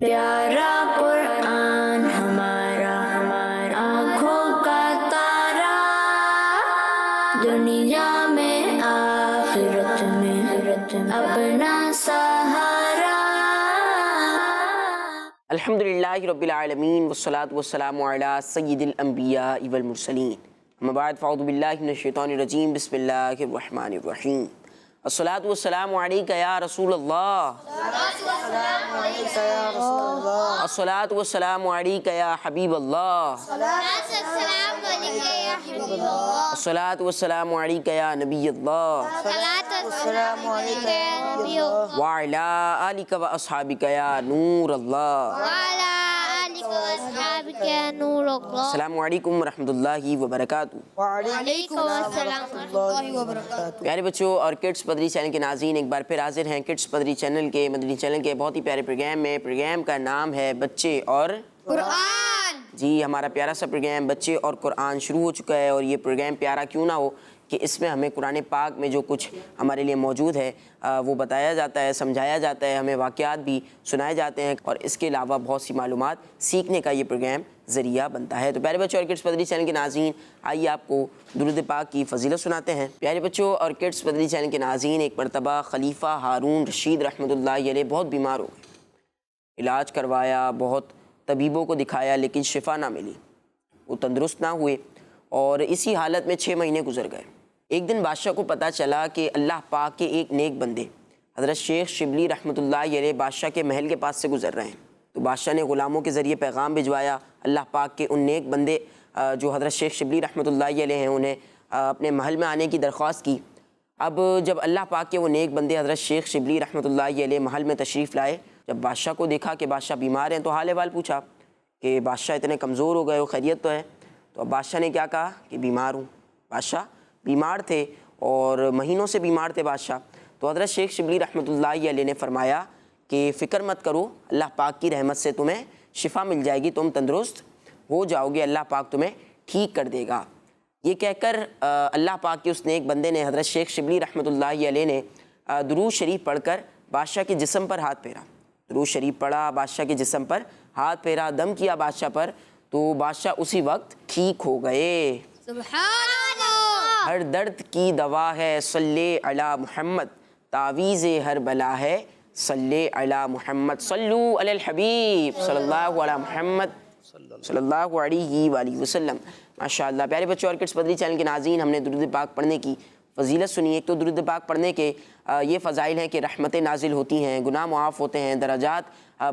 پیارا قرآن ہمارا آنکھوں کا تارا، دنیا میں آخرت میں اپنا سہارا۔ الحمدللہ رب العالمین والصلاة والسلام علی سید الانبیاء والمرسلین، اما بعد فاعوذ باللہ من الشیطان الرجیم، بسم اللہ الرحمن الرحیم۔ الصلاة والسلام علیکہ یا رسول اللہ، الصلاة والسلام علیکہ یا حبیب اللہ، الصلاة والسلام علیکہ یا نبی اللہ، وعلی آلک و اصحابک یا نور اللہ۔ السلام علیکم ورحمۃ اللہ وبرکاتہ۔ وعلیکم السلام ورحمۃ اللہ وبرکاتہ۔ پیارے بچوں اور کڈس پدری چینل کے ناظرین، ایک بار پھر حاضر ہیں کڈس پدری چینل کے مدنی چینل کے بہت ہی پیارے پروگرام میں۔ پروگرام کا نام ہے بچے اور قرآن۔ جی، ہمارا پیارا سا پروگرام بچے اور قرآن شروع ہو چکا ہے، اور یہ پروگرام پیارا کیوں نہ ہو کہ اس میں ہمیں قرآن پاک میں جو کچھ ہمارے لیے موجود ہے وہ بتایا جاتا ہے، سمجھایا جاتا ہے، ہمیں واقعات بھی سنائے جاتے ہیں، اور اس کے علاوہ بہت سی معلومات سیکھنے کا یہ پروگرام ذریعہ بنتا ہے۔ تو پیارے بچوں اور کڈس پدری چینل کے ناظرین، آئیے آپ کو درود پاک کی فضیلت سناتے ہیں۔ پیارے بچوں اور کڈس پدری چینل کے ناظرین، ایک مرتبہ خلیفہ ہارون رشید رحمۃ اللہ علیہ بہت بیمار ہو گئے، علاج کروایا، بہت طبیبوں کو دکھایا، لیکن شفا نہ ملی، وہ تندرست نہ ہوئے، اور اسی حالت میں 6 مہینے گزر گئے۔ ایک دن بادشاہ کو پتہ چلا کہ اللہ پاک کے ایک نیک بندے حضرت شیخ شبلی رحمۃ اللہ علیہ بادشاہ کے محل کے پاس سے گزر رہے ہیں۔ تو بادشاہ نے غلاموں کے ذریعے پیغام بھجوایا اللہ پاک کے ان نیک بندے جو حضرت شیخ شبلی رحمۃ اللہ علیہ ہیں، انہیں اپنے محل میں آنے کی درخواست کی۔ اب جب اللہ پاک کے وہ نیک بندے حضرت شیخ شبلی رحمۃ اللہ علیہ محل میں تشریف لائے، جب بادشاہ کو دیکھا کہ بادشاہ بیمار ہیں تو حال احوال پوچھا کہ بادشاہ اتنے کمزور ہو گئے ہو، خیریت تو ہے؟ تو اب بادشاہ نے کیا کہا کہ بیمار ہوں۔ بادشاہ بیمار تھے اور مہینوں سے بیمار تھے بادشاہ۔ تو حضرت شیخ شبلی رحمۃ اللہ علیہ نے فرمایا کہ فکر مت کرو، اللہ پاک کی رحمت سے تمہیں شفا مل جائے گی، تم تندرست ہو جاؤ گے، اللہ پاک تمہیں ٹھیک کر دے گا۔ یہ کہہ کر اللہ پاک کے اس نیک بندے نے، حضرت شیخ شبلی رحمۃ اللہ علیہ نے درود شریف پڑھ کر بادشاہ کے جسم پر ہاتھ پھیرا، درود شریف پڑھا، بادشاہ کے جسم پر ہاتھ پھیرا، دم کیا بادشاہ پر، تو بادشاہ اسی وقت ٹھیک ہو گئے۔ سبحان اللہ۔ ہر درد کی دوا ہے صلی علی محمد، تعویذ ہر بلا ہے صلی علی محمد، صلو علی الحبیب صلی اللہ علی محمد صلی اللہ علیہ وآلہ وسلم۔ ماشاءاللہ پیارے بچوں اور کڈس پدری چینل کے ناظرین، ہم نے درود پاک پڑھنے کی فضیلت سنی۔ ایک تو درود پاک پڑھنے کے یہ فضائل ہیں کہ رحمتیں نازل ہوتی ہیں، گناہ معاف ہوتے ہیں، درجات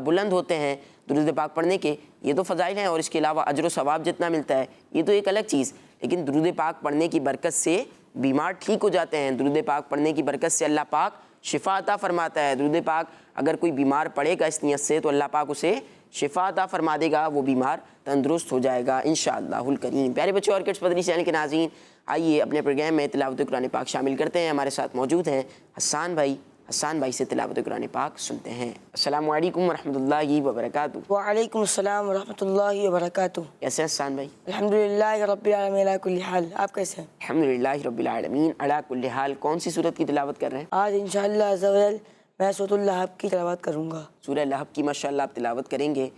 بلند ہوتے ہیں درود پاک پڑھنے کے، یہ تو فضائل ہیں، اور اس کے علاوہ اجر و ثواب جتنا ملتا ہے یہ تو ایک الگ چیز، لیکن درود پاک پڑھنے کی برکت سے بیمار ٹھیک ہو جاتے ہیں، درود پاک پڑھنے کی برکت سے اللہ پاک شفا عطا فرماتا ہے۔ درود پاک اگر کوئی بیمار پڑھے گا اس نیت سے تو اللہ پاک اسے شفا عطا فرما دے گا، وہ بیمار تندرست ہو جائے گا انشاءاللہ الکریم۔ پیارے بچوں اور کڈس پدری چینل کے ناظرین، آئیے اپنے پروگرام میں تلاوت قرآن پاک شامل کرتے ہیں۔ ہمارے ساتھ موجود ہیں حسان بھائی، حسان بھائی سے تلاوت قرآن پاک سنتے ہیں۔ السلام علیکم ورحمۃ اللہ وبرکاتہ۔ وعلیکم السلام ورحمۃ اللہ وبرکاتہ۔ کیسے ہیں حسان بھائی؟ الحمدللہ رب العالمین علی کل حال، آپ کیسے ہیں؟ الحمدللہ رب العالمین علی کل حال۔ کون سی صورت کی تلاوت کر رہے ہیں؟ آج انشاءاللہ عز و جل میں سورۃ اللہب کی تلاوت کروں گا۔ سورہ لہب کی ماشاءاللہ آپ تلاوت کریں گے،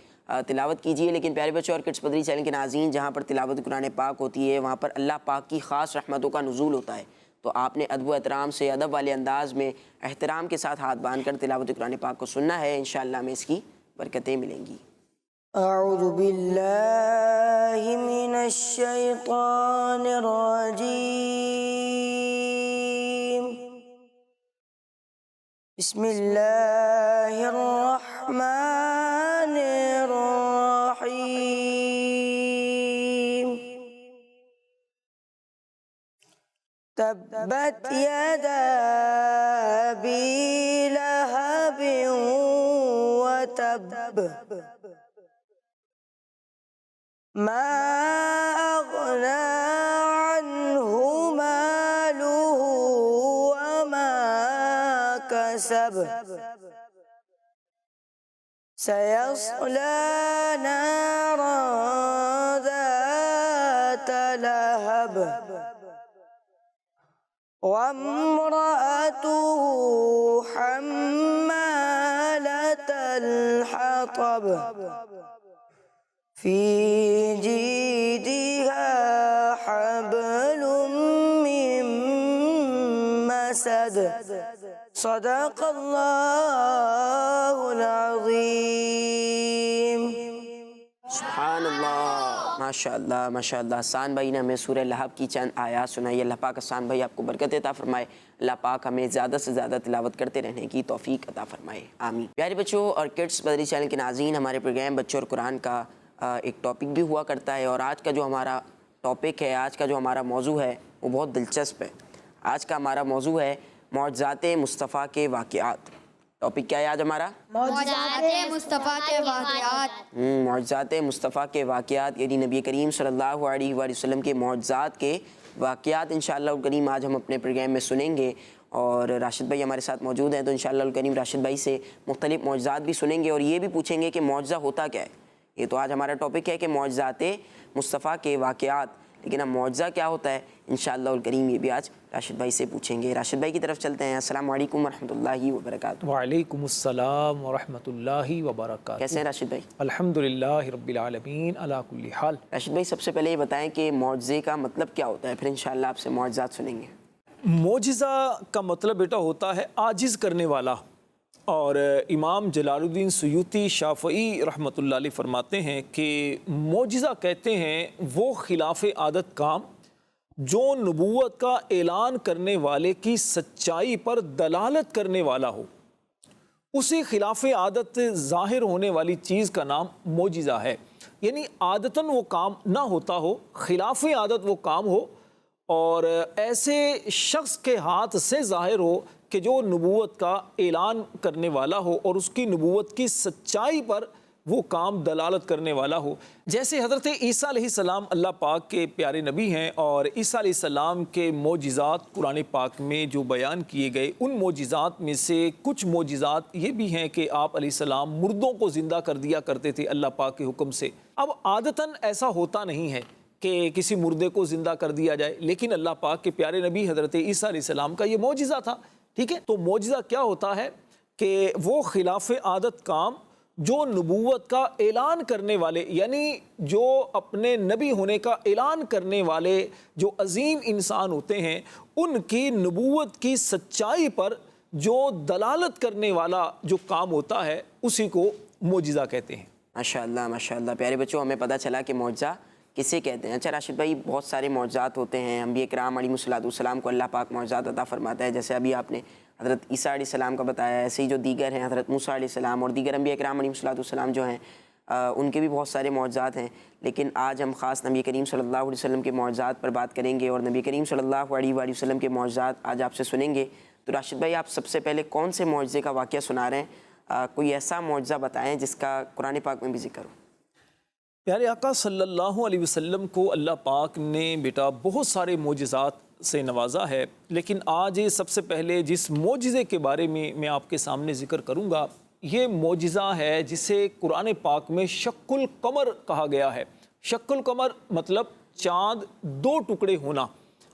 تلاوت کیجئے۔ لیکن پیارے بچوں اور کڈس پدری چینل کے ناظرین، جہاں پر تلاوت قرآن پاک ہوتی ہے وہاں پر اللہ پاک کی خاص رحمتوں کا نزول ہوتا ہے، تو آپ نے ادب و احترام سے، ادب والے انداز میں احترام کے ساتھ ہاتھ باندھ کر تلاوت قرآن پاک کو سننا ہے، انشاءاللہ ہمیں اس کی برکتیں ملیں گی۔ اعوذ باللہ من الشیطان الرجیم، بسم اللہ الرحمن الرحیم، تبت یدا ابی لہب وتب، ما اغنى عنه ماله وما كسب، سيصلى نارا ذات لهب، وامرأته حمالة الحطب، حطب في جيدها حبل من مسد صدق الله العظيم. سبحان اللہ، ماشاء اللہ ماشاء اللہ. حسان بھائی نے ہمیں سورہ لہب کی چند آیات سنائی. اللہ پاک حسان بھائی آپ کو برکت عطا فرمائے. اللہ پاک ہمیں زیادہ سے زیادہ تلاوت کرتے رہنے کی توفیق عطا فرمائے، آمین. پیارے بچوں اور کڈس بدری چینل کے ناظرین، ہمارے پروگرام بچوں اور قرآن کا ایک ٹاپک بھی ہوا کرتا ہے، اور آج کا جو ہمارا ٹاپک ہے، آج کا جو ہمارا موضوع ہے وہ بہت دلچسپ ہے. آج کا ہمارا موضوع ہے معجزات مصطفیٰ کے واقعات. ٹاپک کیا ہے آج ہمارا؟ معجزات مصطفیٰ کے واقعات. معجزات مصطفیٰ کے واقعات، یعنی نبی کریم صلی اللہ علیہ وآلہ وسلم کے معجزات کے واقعات انشاءاللہ الکریم آج ہم اپنے پروگرام میں سنیں گے. اور راشد بھائی ہمارے ساتھ موجود ہیں، تو انشاءاللہ الکریم راشد بھائی سے مختلف معجزات بھی سنیں گے، اور یہ بھی پوچھیں گے کہ معجزہ ہوتا کیا ہے. یہ تو آج ہمارا ٹاپک ہے کہ معجزات مصطفیٰ کے واقعات، لیکن اب معجزہ کیا ہوتا ہے انشاءاللہ الکریم یہ بھی آج راشد بھائی سے پوچھیں گے. راشد بھائی کی طرف چلتے ہیں. السلام علیکم ورحمۃ اللہ وبرکاتہ. وعلیکم السلام ورحمۃ اللہ وبرکاتہ. کیسے ہیں راشد بھائی؟ الحمدللہ رب العالمین علی کل حال. راشد بھائی سب سے پہلے یہ بتائیں کہ معجزے کا مطلب کیا ہوتا ہے، پھر انشاءاللہ آپ سے معجزات سنیں گے. معجزہ کا مطلب بیٹا ہوتا ہے عاجز کرنے والا، اور امام جلال الدین سیوطی شافعی رحمۃ اللہ علیہ فرماتے ہیں کہ معجزہ کہتے ہیں وہ خلاف عادت کام جو نبوت کا اعلان کرنے والے کی سچائی پر دلالت کرنے والا ہو. اسی خلاف عادت ظاہر ہونے والی چیز کا نام معجزہ ہے. یعنی عادتاً وہ کام نہ ہوتا ہو، خلاف عادت وہ کام ہو، اور ایسے شخص کے ہاتھ سے ظاہر ہو کہ جو نبوت کا اعلان کرنے والا ہو اور اس کی نبوت کی سچائی پر وہ کام دلالت کرنے والا ہو. جیسے حضرت عیسیٰ علیہ السلام اللہ پاک کے پیارے نبی ہیں، اور عیسیٰ علیہ السلام کے معجزات قرآن پاک میں جو بیان کیے گئے، ان معجزات میں سے کچھ معجزات یہ بھی ہیں کہ آپ علیہ السلام مردوں کو زندہ کر دیا کرتے تھے اللہ پاک کے حکم سے. اب عادتاً ایسا ہوتا نہیں ہے کہ کسی مردے کو زندہ کر دیا جائے، لیکن اللہ پاک کے پیارے نبی حضرت عیسیٰ علیہ السلام کا یہ معجزہ تھا. ٹھیک ہے، تو معجزہ کیا ہوتا ہے کہ وہ خلاف عادت کام جو نبوت کا اعلان کرنے والے، یعنی جو اپنے نبی ہونے کا اعلان کرنے والے جو عظیم انسان ہوتے ہیں، ان کی نبوت کی سچائی پر جو دلالت کرنے والا جو کام ہوتا ہے اسی کو معجزہ کہتے ہیں. ماشاءاللہ ماشاءاللہ. پیارے بچوں ہمیں پتہ چلا کہ معجزہ کسے کہتے ہیں. اچھا راشد بھائی، بہت سارے معجزات ہوتے ہیں، انبیاء کرام علیہ السلام کو اللہ پاک معجزات عطا فرماتا ہے. جیسے ابھی آپ نے حضرت عیسیٰ علیہ السلام کا بتایا، ایسے ہی جو دیگر ہیں حضرت موسیٰ علیہ السلام اور دیگر انبیاء کرام علیہ السلام جو ہیں ان کے بھی بہت سارے معجزات ہیں. لیکن آج ہم خاص نبی کریم صلی اللہ علیہ وسلم کے معجزات پر بات کریں گے، اور نبی کریم صلی اللہ علیہ وآلہ وسلم کے معجزات آج آپ سے سنیں گے. تو راشد بھائی آپ سب سے پہلے کون سے معجزے کا واقعہ سنا رہے ہیں؟ کوئی ایسا معجزہ بتائیں جس کا قرآن پاک میں بھی ذکر ہو. پیارے آقا صلی اللہ علیہ وسلم کو اللہ پاک نے بیٹا بہت سارے معجزات سے نوازا ہے، لیکن آج سب سے پہلے جس معجزے کے بارے میں آپ کے سامنے ذکر کروں گا، یہ معجزہ ہے جسے قرآن پاک میں شق القمر کہا گیا ہے. شق القمر مطلب چاند دو ٹکڑے ہونا.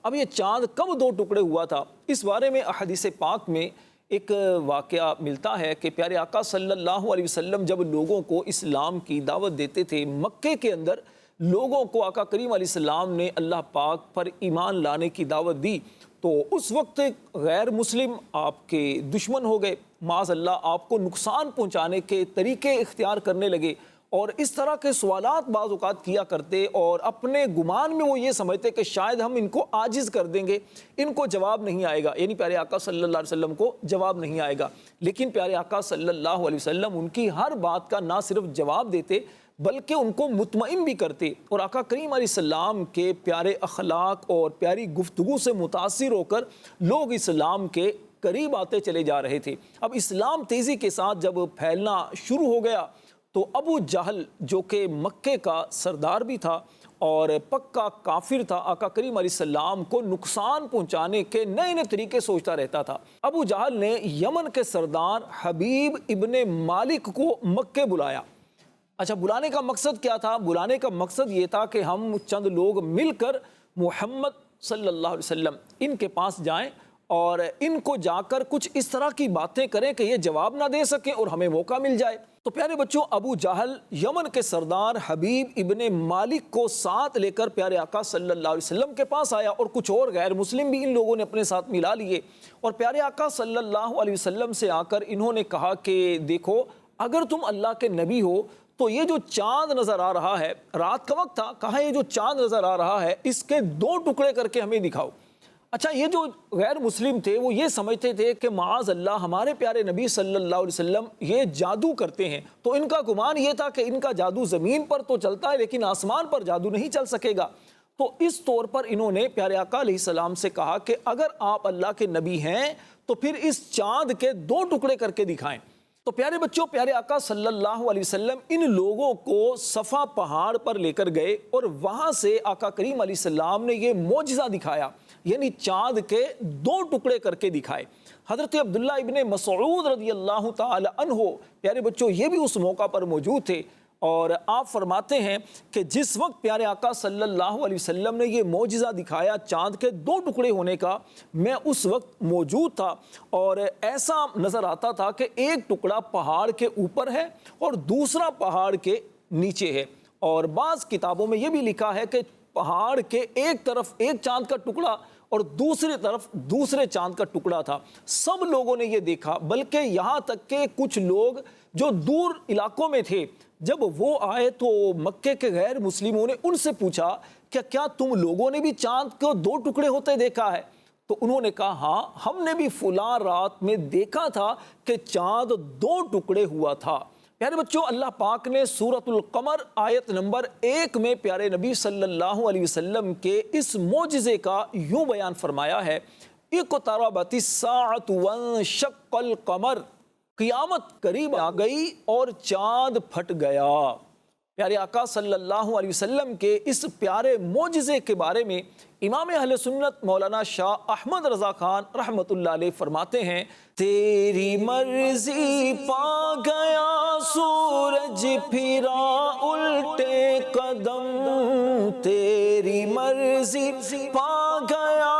اب یہ چاند کب دو ٹکڑے ہوا تھا، اس بارے میں احادیث پاک میں ایک واقعہ ملتا ہے کہ پیارے آقا صلی اللہ علیہ وسلم جب لوگوں کو اسلام کی دعوت دیتے تھے، مکے کے اندر لوگوں کو آقا کریم علیہ السلام نے اللہ پاک پر ایمان لانے کی دعوت دی، تو اس وقت غیر مسلم آپ کے دشمن ہو گئے، معاذ اللہ آپ کو نقصان پہنچانے کے طریقے اختیار کرنے لگے، اور اس طرح کے سوالات بعض اوقات کیا کرتے، اور اپنے گمان میں وہ یہ سمجھتے کہ شاید ہم ان کو عاجز کر دیں گے، ان کو جواب نہیں آئے گا، یعنی پیارے آقا صلی اللہ علیہ وسلم کو جواب نہیں آئے گا. لیکن پیارے آقا صلی اللہ علیہ وسلم ان کی ہر بات کا نہ صرف جواب دیتے بلکہ ان کو مطمئن بھی کرتے، اور آقا کریم علیہ السلام کے پیارے اخلاق اور پیاری گفتگو سے متاثر ہو کر لوگ اسلام کے قریب آتے چلے جا رہے تھے. اب اسلام تیزی کے ساتھ جب پھیلنا شروع ہو گیا تو ابو جہل جو کہ مکے کا سردار بھی تھا اور پکا کافر تھا، آقا کریم علیہ السلام کو نقصان پہنچانے کے نئے نئے طریقے سوچتا رہتا تھا. ابو جہل نے یمن کے سردار حبیب ابن مالک کو مکے بلایا. اچھا، بلانے کا مقصد کیا تھا؟ بلانے کا مقصد یہ تھا کہ ہم چند لوگ مل کر محمد صلی اللہ علیہ وسلم ان کے پاس جائیں اور ان کو جا کر کچھ اس طرح کی باتیں کریں کہ یہ جواب نہ دے سکیں اور ہمیں موقع مل جائے۔ تو پیارے بچوں، ابو جہل یمن کے سردار حبیب ابن مالک کو ساتھ لے کر پیارے آقا صلی اللہ علیہ وسلم کے پاس آیا، اور کچھ اور غیر مسلم بھی ان لوگوں نے اپنے ساتھ ملا لیے، اور پیارے آقا صلی اللہ علیہ وسلم سے آ کر انہوں نے کہا کہ دیکھو، اگر تم اللہ کے نبی ہو تو یہ جو چاند نظر آ رہا ہے، رات کا وقت تھا، کہا یہ جو چاند نظر آ رہا ہے اس کے 2 ٹکڑے کر کے ہمیں دکھاؤ۔ اچھا، یہ جو غیر مسلم تھے وہ یہ سمجھتے تھے کہ معاذ اللہ ہمارے پیارے نبی صلی اللہ علیہ وسلم یہ جادو کرتے ہیں، تو ان کا گمان یہ تھا کہ ان کا جادو زمین پر تو چلتا ہے لیکن آسمان پر جادو نہیں چل سکے گا۔ تو اس طور پر انہوں نے پیارے آقا علیہ السلام سے کہا کہ اگر آپ اللہ کے نبی ہیں تو پھر اس چاند کے 2 ٹکڑے کر کے دکھائیں۔ تو پیارے بچوں، پیارے آقا صلی اللہ علیہ وسلم ان لوگوں کو صفا پہاڑ پر لے کر گئے، اور وہاں سے آقا کریم علیہ السلام نے یہ معجزہ دکھایا، یعنی چاند کے 2 ٹکڑے کر کے دکھائے۔ حضرت عبداللہ ابن مسعود رضی اللہ تعالی عنہ پیارے بچوں یہ بھی اس موقع پر موجود تھے، اور آپ فرماتے ہیں کہ جس وقت پیارے آقا صلی اللہ علیہ وسلم نے یہ معجزہ دکھایا چاند کے 2 ٹکڑے ہونے کا، میں اس وقت موجود تھا، اور ایسا نظر آتا تھا کہ ایک ٹکڑا پہاڑ کے اوپر ہے اور دوسرا پہاڑ کے نیچے ہے، اور بعض کتابوں میں یہ بھی لکھا ہے کہ پہاڑ کے ایک طرف ایک چاند کا ٹکڑا اور دوسری طرف دوسرے چاند کا ٹکڑا تھا۔ سب لوگوں نے یہ دیکھا، بلکہ یہاں تک کہ کچھ لوگ جو دور علاقوں میں تھے، جب وہ آئے تو مکے کے غیر مسلموں نے ان سے پوچھا کہ کیا تم لوگوں نے بھی چاند کو 2 ٹکڑے ہوتے دیکھا ہے؟ تو انہوں نے کہا ہاں، ہم نے بھی فلاں رات میں دیکھا تھا کہ چاند 2 ٹکڑے ہوا تھا۔ پیارے بچوں، اللہ پاک نے سورۃ القمر آیت نمبر 1 میں پیارے نبی صلی اللہ علیہ وسلم کے اس معجزے کا یوں بیان فرمایا ہے، اقتربت الساعۃ وانشق القمر، قیامت قریب آ گئی اور چاند پھٹ گیا۔ پیارے آقا صلی اللہ علیہ وسلم کے اس پیارے معجزے کے بارے میں امام اہل سنت مولانا شاہ احمد رضا خان رحمت اللہ علیہ فرماتے ہیں، تیری مرضی پا گیا سورج پھرا الٹے قدم، تیری مرضی پا گیا،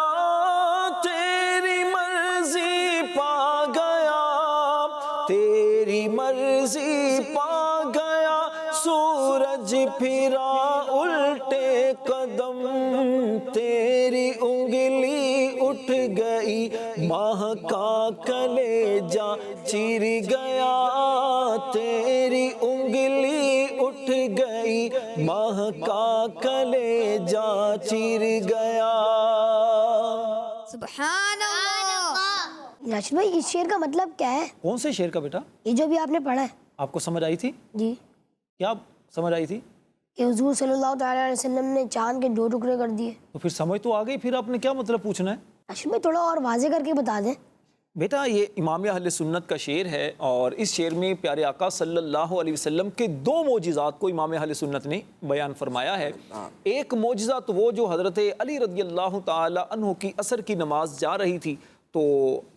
تیری مرضی پا گیا، تیری مرضی پا گیا سورج پھرا الٹے قدم، تیری انگلی اٹھ گئی ماہ کا کلیجہ چر گیا، تیری انگلی اٹھ گئی ماہ کا کلیجہ چر گیا۔ سبحان اللہ۔ راشد بھائی، اس شعر کا مطلب کیا ہے؟ کون سے شعر کا بیٹا؟ یہ جو بھی آپ نے پڑھا ہے۔ آپ کو سمجھ آئی تھی؟ جی، کیا سمجھ آئی تھی؟ کہ حضور صلی اللہ تعالیٰ علیہ وسلم نے چاند کے 2 ٹکڑے کر دیے۔ تو پھر سمجھ تو آ گئی، پھر آپ نے کیا مطلب پوچھنا ہے؟ راشد بھائی تھوڑا اور واضح کر کے بتا دیں۔ بیٹا، یہ امام اہل سنت کا شعر ہے، اور اس شعر میں پیارے آقا صلی اللہ علیہ وسلم کے 2 معجزات کو امام اہل سنت نے بیان فرمایا ہے۔ ایک معجزہ تو وہ جو حضرت علی رضی اللہ تعالی عنہ کی عصر کی نماز جا رہی تھی، تو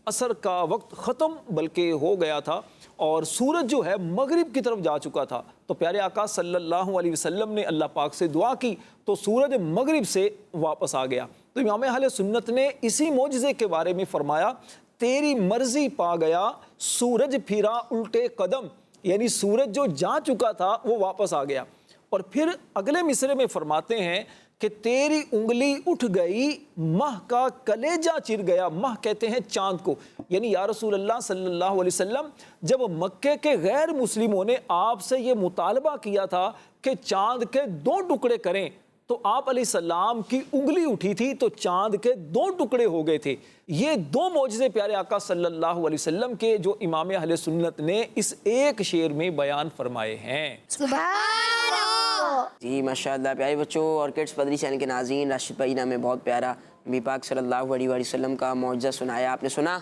عصر کا وقت ختم بلکہ ہو گیا تھا، اور سورج جو ہے مغرب کی طرف جا چکا تھا، تو پیارے آقا صلی اللہ علیہ وسلم نے اللہ پاک سے دعا کی تو سورج مغرب سے واپس آ گیا۔ تو امام اہل سنت نے اسی معجزے کے بارے میں فرمایا، تیری مرضی پا گیا سورج پھرا الٹے قدم، یعنی سورج جو جا چکا تھا وہ واپس آ گیا۔ اور پھر اگلے مصرے میں فرماتے ہیں کہ تیری انگلی اٹھ گئی ماہ کا کلیجہ چر گیا۔ ماہ کہتے ہیں چاند کو، یعنی یا رسول اللہ صلی اللہ علیہ وسلم، جب مکے کے غیر مسلموں نے آپ سے یہ مطالبہ کیا تھا کہ چاند کے 2 ٹکڑے کریں، تو آپ علیہ السلام کی انگلی اٹھی تھی تو چاند کے 2 ٹکڑے ہو گئے تھے۔ یہ 2 معجزے پیارے آقا صلی اللہ علیہ وسلم کے جو امام اہل سنت نے اس ایک شعر میں بیان فرمائے ہیں۔ سبحان اللہ۔ جی ماشاء اللہ۔ پیارے بچوں اور کڈس پدری چینل کے ناظرین، راشد بھائی نے ہمیں بہت پیارا نبی پاک صلی اللہ علیہ وسلم کا معجزہ سنایا۔ آپ نے سنا؟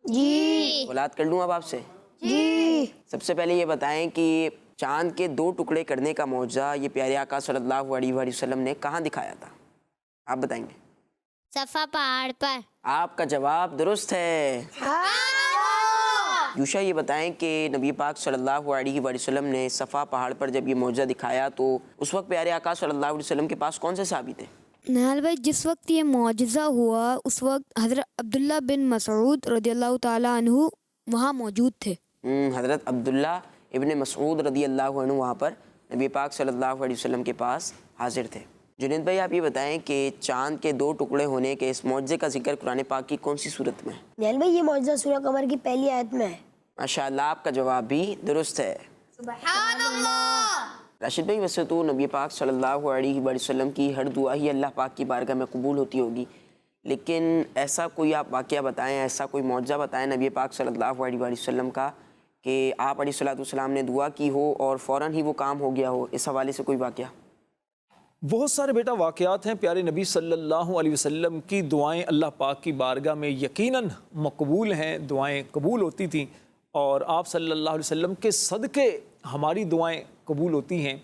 جی اولاد کر لوں اب آپ سے؟ جی۔ سب سے پہلے یہ بتائیں کہ چاند کے 2 ٹکڑے کرنے کا معجزہ یہ پیارے آقا صلی اللہ علیہ وسلم نے کہاں دکھایا تھا؟ آپ بتائیں گے؟ صفا پہاڑ پر۔ آپ کا جواب درست ہے۔ یوشا، یہ بتائیں کہ نبی پاک صلی اللہ علیہ وسلم نے صفا پہاڑ پر جب یہ معجزہ دکھایا تو اس وقت پیارے آقا صلی اللہ علیہ وسلم کے پاس کون سے صحابی تھے؟ نہال بھائی جس وقت یہ معجزہ ہوا اس وقت حضرت عبداللہ بن مسعود رضی اللہ تعالیٰ عنہ وہاں موجود تھے۔ حضرت عبداللہ ابن مسعود رضی اللہ عنہ وہاں پر نبی پاک صلی اللہ علیہ وسلم کے پاس حاضر تھے۔ جنید بھائی آپ یہ بتائیں کہ چاند کے 2 ٹکڑے ہونے کے اس معجزے کا ذکر قرآن پاک کی کون سی صورت میں ہے؟ نہال بھائی یہ معجزہ سورہ قمر کی پہلی آیت میں ہے۔ ماشاءاللہ آپ کا جواب بھی درست ہے۔ سبحان اللہ۔ راشد بھائی ویسے تو نبی پاک صلی اللہ علیہ وآلہ وسلم کی ہر دعا ہی اللہ پاک کی بارگاہ میں قبول ہوتی ہوگی، لیکن ایسا کوئی آپ واقعہ بتائیں، ایسا کوئی معجزہ بتائیں نبی پاک صلی اللہ علیہ وآلہ وسلم کا کہ آپ علیہ السلام نے دعا کی ہو اور فوراً ہی وہ کام ہو گیا ہو، اس حوالے سے کوئی واقعہ؟ بہت سارے بیٹا واقعات ہیں پیارے نبی صلی اللہ علیہ وسلم کی دعائیں اللہ پاک کی بارگاہ میں یقیناً مقبول ہیں، دعائیں قبول ہوتی تھیں اور آپ صلی اللہ علیہ وسلم کے صدقے ہماری دعائیں قبول ہوتی ہیں۔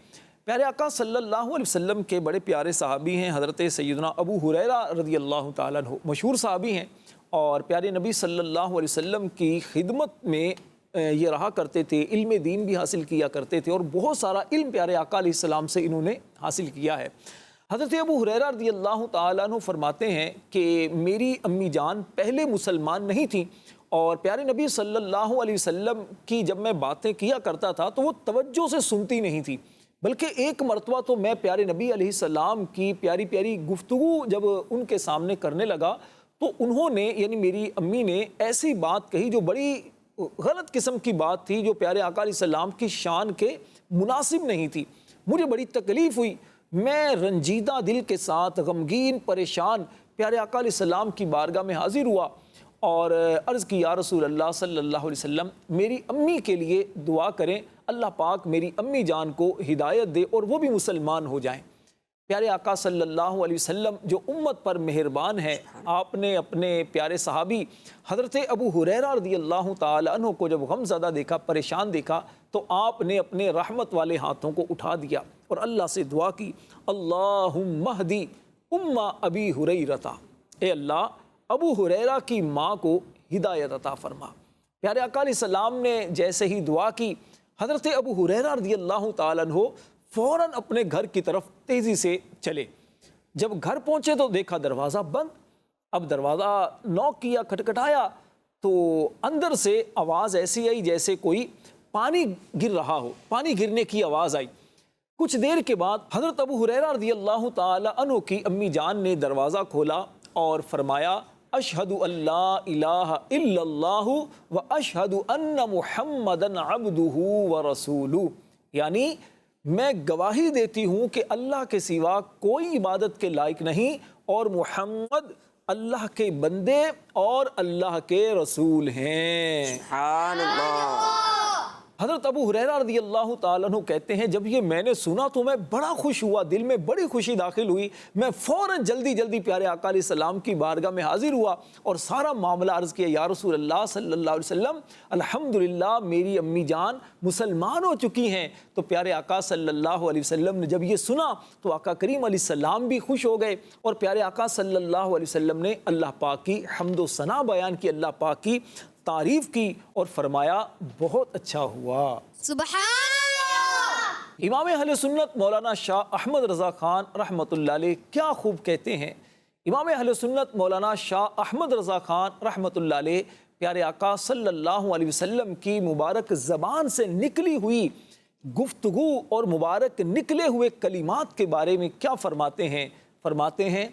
پیارے آقا صلی اللہ علیہ وسلم کے بڑے پیارے صحابی ہیں حضرت سیدنا ابو ہریرہ رضی اللہ تعالیٰ عنہ، مشہور صحابی ہیں اور پیارے نبی صلی اللہ علیہ وسلم کی خدمت میں یہ رہا کرتے تھے، علم دین بھی حاصل کیا کرتے تھے اور بہت سارا علم پیارے آقا علیہ السلام سے انہوں نے حاصل کیا ہے۔ حضرت ابو ہریرہ رضی اللہ تعالیٰ عنہ فرماتے ہیں کہ میری امی جان پہلے مسلمان نہیں تھیں اور پیارے نبی صلی اللہ علیہ وسلم کی جب میں باتیں کیا کرتا تھا تو وہ توجہ سے سنتی نہیں تھی، بلکہ ایک مرتبہ تو میں پیارے نبی علیہ السلام کی پیاری پیاری گفتگو جب ان کے سامنے کرنے لگا تو انہوں نے یعنی میری امی نے ایسی بات کہی جو بڑی غلط قسم کی بات تھی، جو پیارے آقا علیہ السلام کی شان کے مناسب نہیں تھی۔ مجھے بڑی تکلیف ہوئی، میں رنجیدہ دل کے ساتھ غمگین پریشان پیارے آقا علیہ السلام کی بارگاہ میں حاضر ہوا اور عرض کی یا رسول اللہ صلی اللہ علیہ وسلم میری امی کے لیے دعا کریں، اللہ پاک میری امی جان کو ہدایت دے اور وہ بھی مسلمان ہو جائیں۔ پیارے آقا صلی اللہ علیہ وسلم جو امت پر مہربان ہے، آپ نے اپنے پیارے صحابی حضرت ابو ہریرہ رضی اللہ تعالیٰ عنہ کو جب غم زدہ دیکھا، پریشان دیکھا تو آپ نے اپنے رحمت والے ہاتھوں کو اٹھا دیا اور اللہ سے دعا کی، اللہم اہدی ام ابی ہریرہ، اے اللہ ابو ہریرہ کی ماں کو ہدایت عطا فرما۔ پیارے آقا علیہ السلام نے جیسے ہی دعا کی، حضرت ابو ہریرہ رضی اللہ تعالیٰ عنہ فوراً اپنے گھر کی طرف تیزی سے چلے۔ جب گھر پہنچے تو دیکھا دروازہ بند۔ اب دروازہ نوک کیا، کھٹکھٹایا تو اندر سے آواز ایسی آئی جیسے کوئی پانی گر رہا ہو، پانی گرنے کی آواز آئی۔ کچھ دیر کے بعد حضرت ابو ہریرہ رضی اللہ تعالی عنہ کی امی جان نے دروازہ کھولا اور فرمایا اشہد ان لا الہ الا اللہ و اشہد ان محمدن عبدہ و رسولہ، یعنی میں گواہی دیتی ہوں کہ اللہ کے سوا کوئی عبادت کے لائق نہیں اور محمد اللہ کے بندے اور اللہ کے رسول ہیں۔ سبحان اللہ۔ حضرت ابو ہریرہ رضی اللہ تعالیٰ عنہ کہتے ہیں جب یہ میں نے سنا تو میں بڑا خوش ہوا، دل میں بڑی خوشی داخل ہوئی، میں فوراً جلدی پیارے آقا علیہ السلام کی بارگاہ میں حاضر ہوا اور سارا معاملہ عرض کیا، یا رسول اللہ صلی اللہ علیہ وسلم الحمدللہ میری امی جان مسلمان ہو چکی ہیں۔ تو پیارے آقا صلی اللہ علیہ وسلم نے جب یہ سنا تو آقا کریم علیہ السلام بھی خوش ہو گئے اور پیارے آقا صلی اللہ علیہ وسلم نے اللہ پاک کی حمد و ثنا بیان کی، اللہ پاک کی تعریف کی اور فرمایا بہت اچھا ہوا۔ سبحان اللہ۔ امام اہل سنت مولانا شاہ احمد رضا خان رحمۃ اللہ علیہ کیا خوب کہتے ہیں۔ امام اہل سنت مولانا شاہ احمد رضا خان رحمۃ اللہ علیہ پیارے آقا صلی اللہ علیہ وسلم کی مبارک زبان سے نکلی ہوئی گفتگو اور مبارک نکلے ہوئے کلمات کے بارے میں کیا فرماتے ہیں؟ فرماتے ہیں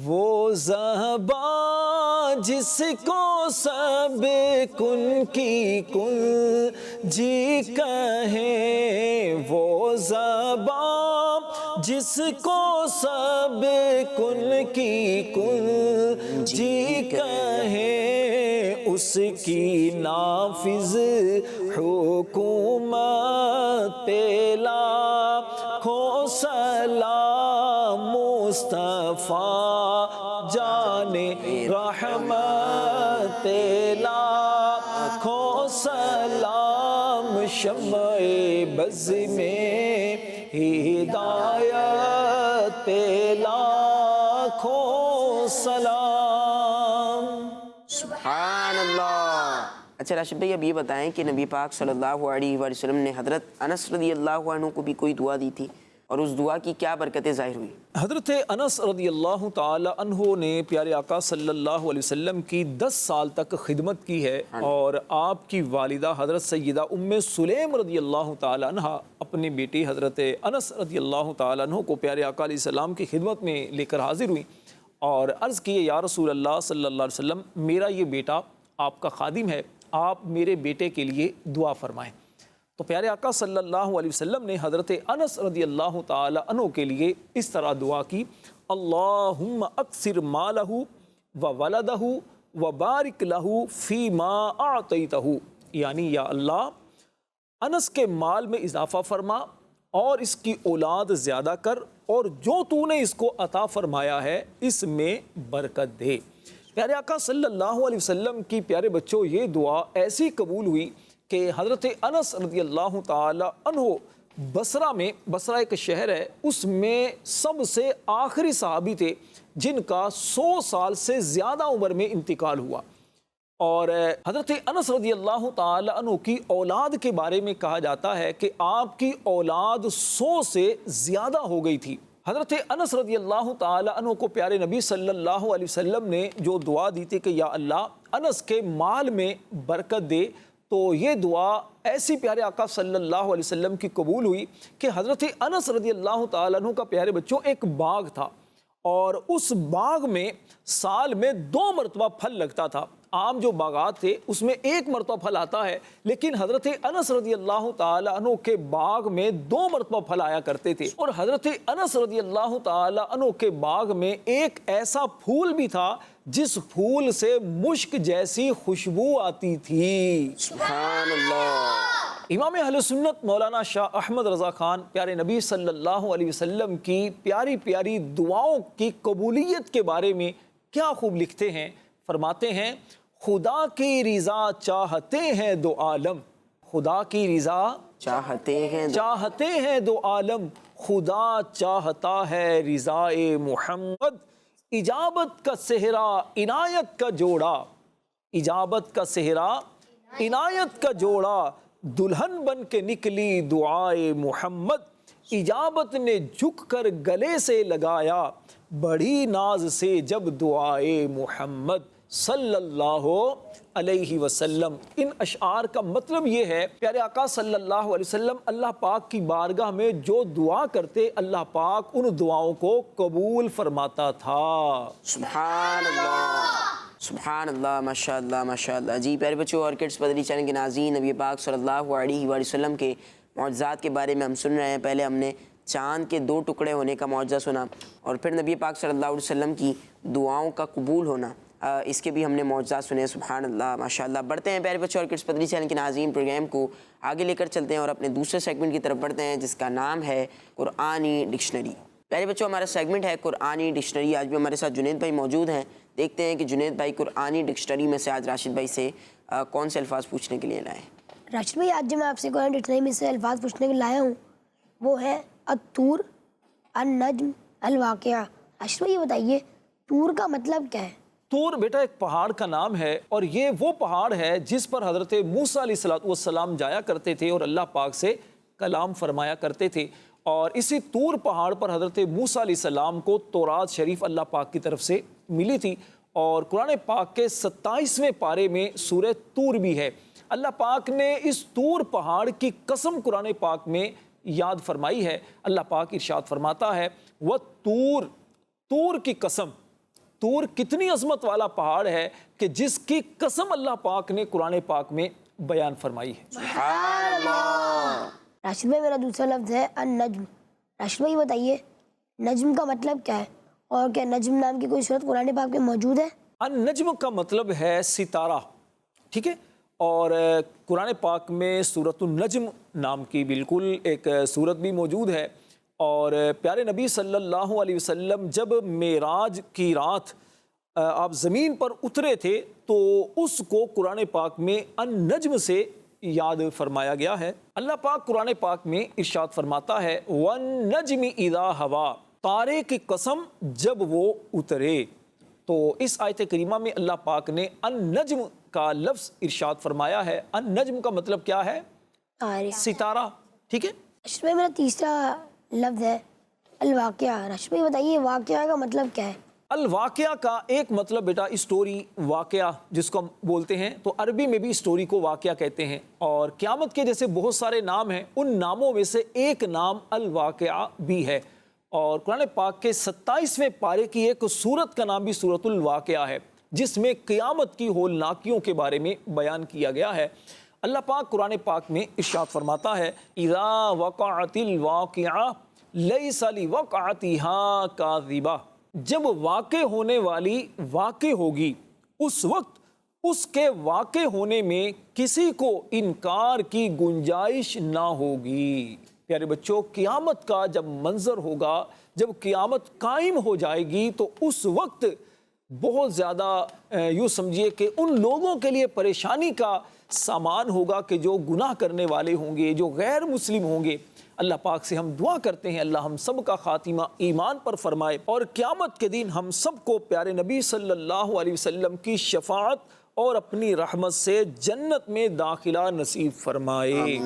وہ زبان جس کو سب کن کی کن جی کہیں، وہ زبان جس کو سب کن کی کن جی کہیں، اس کی نافذ حکومت پہ لاکھوں سلام مصطفیٰ جانے رحمت، لاکھوں سلام شمع بز میں ہدایت، لاکھوں سلام۔ سبحان اللہ۔ اچھا راشد بھائی اب یہ بتائیں کہ نبی پاک صلی اللہ علیہ وسلم نے حضرت انس رضی اللہ عنہ کو بھی کوئی دعا دی تھی؟ اور اس دعا کی کیا برکتیں ظاہر ہوئی؟ حضرت انس رضی اللہ تعالی عنہ نے پیارے آقا صلی اللہ علیہ وسلم کی 10 سال تک خدمت کی ہے، اور آپ کی والدہ حضرت سیدہ ام سلیم رضی اللہ تعالی عنہ اپنے بیٹی حضرت انس رضی اللہ تعالی عنہ کو پیارے آقا علیہ السلام کی خدمت میں لے کر حاضر ہوئی اور عرض کیے، یا رسول اللہ صلی اللہ علیہ وسلم، میرا یہ بیٹا آپ کا خادم ہے، آپ میرے بیٹے کے لیے دعا فرمائیں۔ تو پیارے آقا صلی اللہ علیہ وسلم نے حضرت انس رضی اللہ تعالی عنہ کے لیے اس طرح دعا کی، اللہم اکثر مالہ و ولدہ و بارک لہ فیما اعطیتہ، یعنی یا اللہ انس کے مال میں اضافہ فرما اور اس کی اولاد زیادہ کر، اور جو تو نے اس کو عطا فرمایا ہے اس میں برکت دے۔ پیارے آقا صلی اللہ علیہ وسلم کی پیارے بچوں یہ دعا ایسی قبول ہوئی کہ حضرت انس رضی اللہ تعالی عنہ بصرہ ایک شہر ہے، اس میں سب سے آخری صحابی تھے جن کا 100 سال سے زیادہ عمر میں انتقال ہوا، اور حضرت انس رضی اللہ تعالی عنہ کی اولاد کے بارے میں کہا جاتا ہے کہ آپ کی اولاد 100 سے زیادہ ہو گئی تھی۔ حضرت انس رضی اللہ تعالی عنہ کو پیارے نبی صلی اللہ علیہ وسلم نے جو دعا دی تھی کہ یا اللہ انس کے مال میں برکت دے، تو یہ دعا ایسی پیارے آقا صلی اللہ علیہ وسلم کی قبول ہوئی کہ حضرت انس رضی اللہ تعالیٰ عنہ کا پیارے بچوں ایک باغ تھا، اور اس باغ میں سال میں 2 مرتبہ پھل لگتا تھا۔ عام جو باغات تھے اس میں 1 مرتبہ پھل آتا ہے، لیکن حضرت انس رضی اللہ تعالیٰ عنہ کے باغ میں 2 مرتبہ پھل آیا کرتے تھے، اور حضرت انس رضی اللہ تعالیٰ عنہ کے باغ میں ایک ایسا پھول بھی تھا جس پھول سے مشک جیسی خوشبو آتی تھی۔ سبحان اللہ۔ امام اہل سنت مولانا شاہ احمد رضا خان پیارے نبی صلی اللہ علیہ وسلم کی پیاری پیاری دعاؤں کی قبولیت کے بارے میں کیا خوب لکھتے ہیں، فرماتے ہیں، خدا کی رضا چاہتے ہیں دو عالم، خدا کی رضا چاہتے ہیں دو عالم، خدا چاہتا ہے رضا محمد، اجابت کا صحرا عنایت کا جوڑا، اجابت کا صحرا عنایت کا جوڑا، دلہن بن کے نکلی دعائے محمد، اجابت نے جھک کر گلے سے لگایا، بڑی ناز سے جب دعائے محمد صلی اللہ علیہ وسلم۔ ان اشعار کا مطلب یہ ہے پیارے آقا صلی اللہ علیہ وسلم اللہ پاک کی بارگاہ میں جو دعا کرتے اللہ پاک ان دعاؤں کو قبول فرماتا تھا۔ سبحان اللہ، سبحان اللہ، ماشاء اللہ ماشاء اللہ۔ جی پیارے بچوں اور کڈس مدنی چینل کے ناظرین، نبی پاک صلی اللہ علیہ وآلہ وسلم کے معجزات کے بارے میں ہم سن رہے ہیں۔ پہلے ہم نے چاند کے 2 ٹکڑے ہونے کا معجزہ سنا، اور پھر نبی پاک صلی اللہ علیہ وسلم کی دعاؤں کا قبول ہونا، اس کے بھی ہم نے معجزات سنے۔ سبحان اللہ ماشاء اللہ۔ بڑھتے ہیں پیارے بچوں اور کڈس مدنی چینل کے ناظرین، پروگرام کو آگے لے کر چلتے ہیں اور اپنے دوسرے سیگمنٹ کی طرف بڑھتے ہیں جس کا نام ہے قرآنی ڈکشنری۔ پیارے بچوں ہمارا سیگمنٹ ہے قرآنی ڈکشنری۔ آج بھی ہمارے ساتھ جنید بھائی موجود ہیں، دیکھتے ہیں کہ جنید بھائی قرآنی ڈکشنری میں سے آج راشد بھائی سے کون سے الفاظ پوچھنے کے لیے لائے ہیں۔ راشد بھائی آج جو میں آپ سے قرآن ڈکشنری میں سے الفاظ پوچھنے کے لایا ہوں وہ ہے الطور، النجم، الواقعہ۔ راشد بھائی یہ بتائیے طور کا مطلب کیا ہے؟ طور بیٹا ایک پہاڑ کا نام ہے، اور یہ وہ پہاڑ ہے جس پر حضرت موسیٰ علیہ السلام جایا کرتے تھے اور اللہ پاک سے کلام فرمایا کرتے تھے، اور اسی طور پہاڑ پر حضرت موسیٰ علیہ السلام کو تورات شریف اللہ پاک کی طرف سے ملی تھی، اور قرآن پاک کے 27ویں پارے میں سورہ طور بھی ہے۔ اللہ پاک نے اس طور پہاڑ کی قسم قرآن پاک میں یاد فرمائی ہے۔ اللہ پاک ارشاد فرماتا ہے، وَالطور، طور کی قسم۔ طور کتنی عظمت والا پہاڑ ہے کہ جس کی قسم اللہ پاک نے قرآن پاک میں بیان فرمائی ہے۔ سبحان اللہ۔ راشد بھائی میرا دوسرا لفظ ہے النجم۔ راشد بھائی بتائیے نجم کا مطلب کیا ہے، اور کیا نجم نام کی کوئی صورت قرآن پاک میں موجود ہے؟ النجم کا مطلب ہے ستارہ، ٹھیک ہے، اور قرآن پاک میں سورۃ النجم نام کی بالکل ایک سورت بھی موجود ہے، اور پیارے نبی صلی اللہ علیہ وسلم جب معراج کی رات آپ زمین پر اترے تھے تو اس کو قرآن پاک میں النجم سے یاد فرمایا گیا ہے۔ اللہ پاک قرآن پاک میں ارشاد فرماتا ہے، وَالنَّجْمِ إِذَا هَوَا، تارے کی قسم جب وہ اترے۔ تو اس آیت کریمہ میں اللہ پاک نے النجم کا لفظ ارشاد فرمایا ہے۔ النجم کا مطلب کیا ہے؟ ستارہ، ٹھیک ہے۔ راشد بھائی میرا تیسرا لفظ ہے الواقعہ. راشد بھائی بتائیے واقعہ کا مطلب کیا ہے؟ الواقعہ کا ایک مطلب بیٹا اسٹوری، واقعہ جس کو ہم بولتے ہیں، تو عربی میں بھی اسٹوری کو واقعہ کہتے ہیں. اور قیامت کے جیسے بہت سارے نام ہیں، ان ناموں میں سے ایک نام الواقعہ بھی ہے. اور قرآن پاک کے 27ویں پارے کی ایک سورت کا نام بھی سورۃ الواقعہ ہے، جس میں قیامت کی ہولناکیوں کے بارے میں بیان کیا گیا ہے. اللہ پاک قرآن پاک میں ارشاد فرماتا ہے اذا وقعت الواقعہ لیس لوقعتها کاذبہ، جب واقع ہونے والی واقع ہوگی اس وقت اس کے واقع ہونے میں کسی کو انکار کی گنجائش نہ ہوگی. پیارے بچوں، قیامت کا جب منظر ہوگا، جب قیامت قائم ہو جائے گی، تو اس وقت بہت زیادہ یوں سمجھیے کہ ان لوگوں کے لیے پریشانی کا سامان ہوگا کہ جو گناہ کرنے والے ہوں گے، جو غیر مسلم ہوں گے. اللہ پاک سے ہم دعا کرتے ہیں اللہ ہم سب کا خاتمہ ایمان پر فرمائے، اور قیامت کے دن ہم سب کو پیارے نبی صلی اللہ علیہ وسلم کی شفاعت اور اپنی رحمت سے جنت میں داخلہ نصیب فرمائے.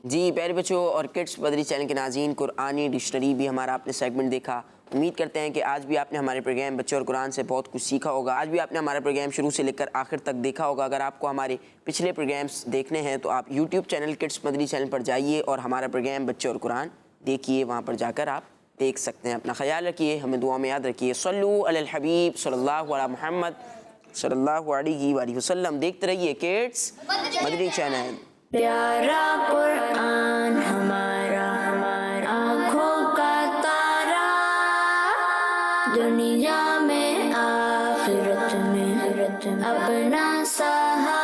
جی پیارے بچوں اور کڈس بدری چینل کے ناظرین، قرآنی ڈکشنری بھی ہمارا آپ نے سیگمنٹ دیکھا. امید کرتے ہیں کہ آج بھی آپ نے ہمارے پروگرام بچے اور قرآن سے بہت کچھ سیکھا ہوگا. آج بھی آپ نے ہمارا پروگرام شروع سے لے کر آخر تک دیکھا ہوگا. اگر آپ کو ہمارے پچھلے پروگرامز دیکھنے ہیں تو آپ یوٹیوب چینل کڈس مدری چینل پر جائیے اور ہمارا پروگرام بچے اور قرآن دیکھیے. وہاں پر جا کر آپ دیکھ سکتے ہیں. اپنا خیال رکھیے، ہمیں دعا میں یاد رکھیے. صلو علی الحبیب صلی اللہ علی محمد صلی اللہ علیہ وآلہ وسلم. دیکھتے رہیے کڈس مدری چینل. پیارا قرآن ہمارا آنکھوں کا تارا، دنیا میں آخرت میں اپنا سہارا.